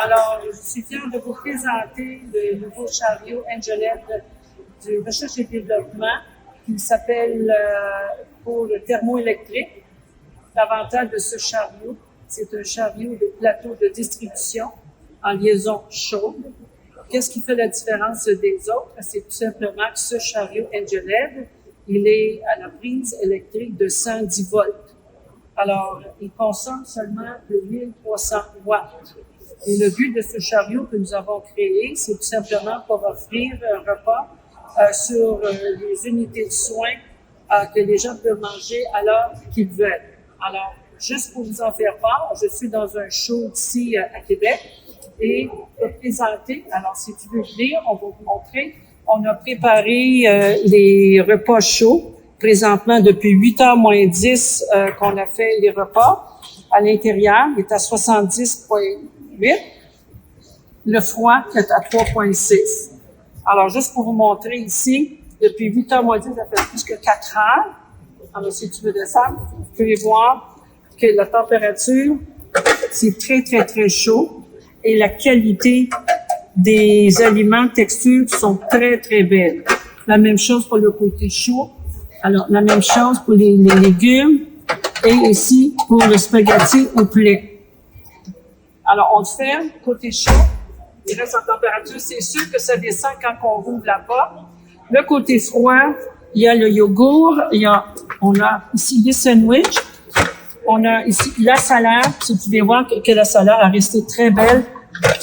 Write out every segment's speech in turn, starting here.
Alors, je suis fière de vous présenter le nouveau chariot Angeled du Recherche et Développement qui s'appelle pour le thermoélectrique. L'avantage de ce chariot, c'est un chariot de plateau de distribution en liaison chaude. Qu'est-ce qui fait la différence des autres? C'est tout simplement que ce chariot Angeled, il est à la prise électrique de 110 volts. Alors, il consomme seulement de 1300 watts. Et le but de ce chariot que nous avons créé, c'est tout simplement pour offrir un repas sur les unités de soins que les gens peuvent manger à l'heure qu'ils veulent. Alors, juste pour vous en faire part, je suis dans un show ici à Québec et pour présenter, alors si tu veux venir, on va vous montrer. On a préparé les repas chauds. Présentement, depuis 8h moins 10 qu'on a fait les repas. À l'intérieur, il est à 70,8. Le froid est à 3,6. Alors, juste pour vous montrer ici, depuis 8h moins 10, ça fait plus que 4 heures. Alors, si tu veux descendre, vous pouvez voir que la température, c'est très, très, très chaud. Et la qualité des aliments, textures sont très, très belles. La même chose pour le côté chaud. Alors, la même chose pour les légumes et ici pour le spaghetti au poulet. Alors, on le ferme, côté chaud, il reste en température. C'est sûr que ça descend quand on ouvre la porte. Le côté froid, il y a le yogourt, on a ici les sandwichs, on a ici la salade. Si vous pouvez voir que la salade a resté très belle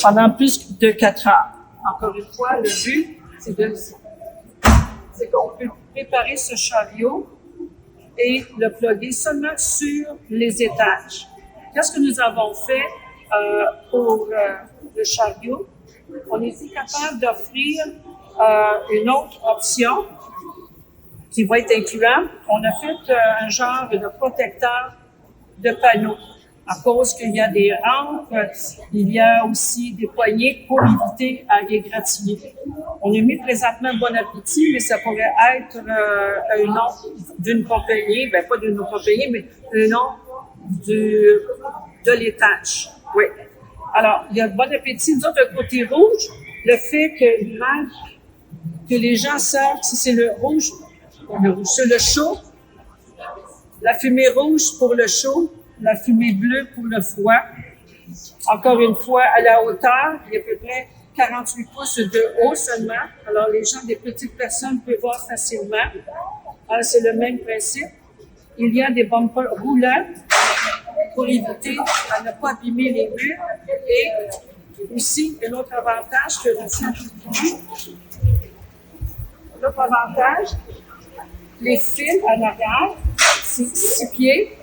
pendant plus de 4 heures. Encore une fois, le but, c'est qu'on peut préparer ce chariot et le plugger seulement sur les étages. Qu'est-ce que nous avons fait pour le chariot? On était capable d'offrir une autre option qui va être incluante. On a fait un genre de protecteur de panneaux. À cause qu'il y a des rampes, il y a aussi des poignées pour éviter à égratigner. On a mis présentement Bon Appétit, mais ça pourrait être un nom d'une compagnie, pas d'une compagnie, mais un nom de l'étage. Oui. Alors, il y a Bon Appétit. Nous autres, le côté rouge, le fait que les gens savent si c'est le rouge, c'est le chaud, la fumée rouge pour le chaud, la fumée bleue pour le froid. Encore une fois, à la hauteur, il y a à peu près 48 pouces de haut seulement. Alors, les gens, des petites personnes peuvent voir facilement. Alors, c'est le même principe. Il y a des bumpers roulants pour éviter à ne pas abîmer les murs. Et aussi, un autre avantage que l'autre avantage, les fils en arrière, c'est 6 pieds.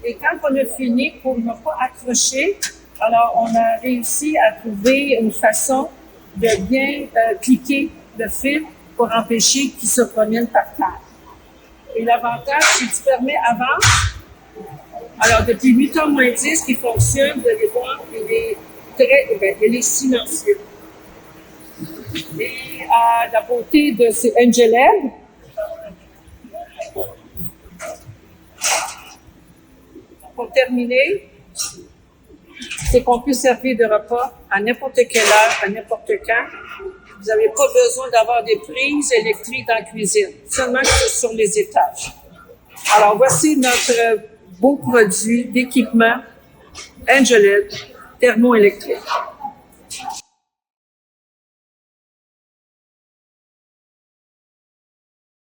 Et quand on a fini, pour ne pas accrocher, alors on a réussi à trouver une façon de bien cliquer le fil pour empêcher qu'il se promène par terre. Et l'avantage, c'est que tu permets avant, alors depuis 8h moins 10 qui fonctionne, vous allez voir, il est silencieux. Et la beauté de ces Angeled, pour terminer, c'est qu'on peut servir de repas à n'importe quelle heure, à n'importe quand. Vous n'avez pas besoin d'avoir des prises électriques dans la cuisine, seulement sur les étages. Alors, voici notre beau produit d'équipement Angeled thermoélectrique.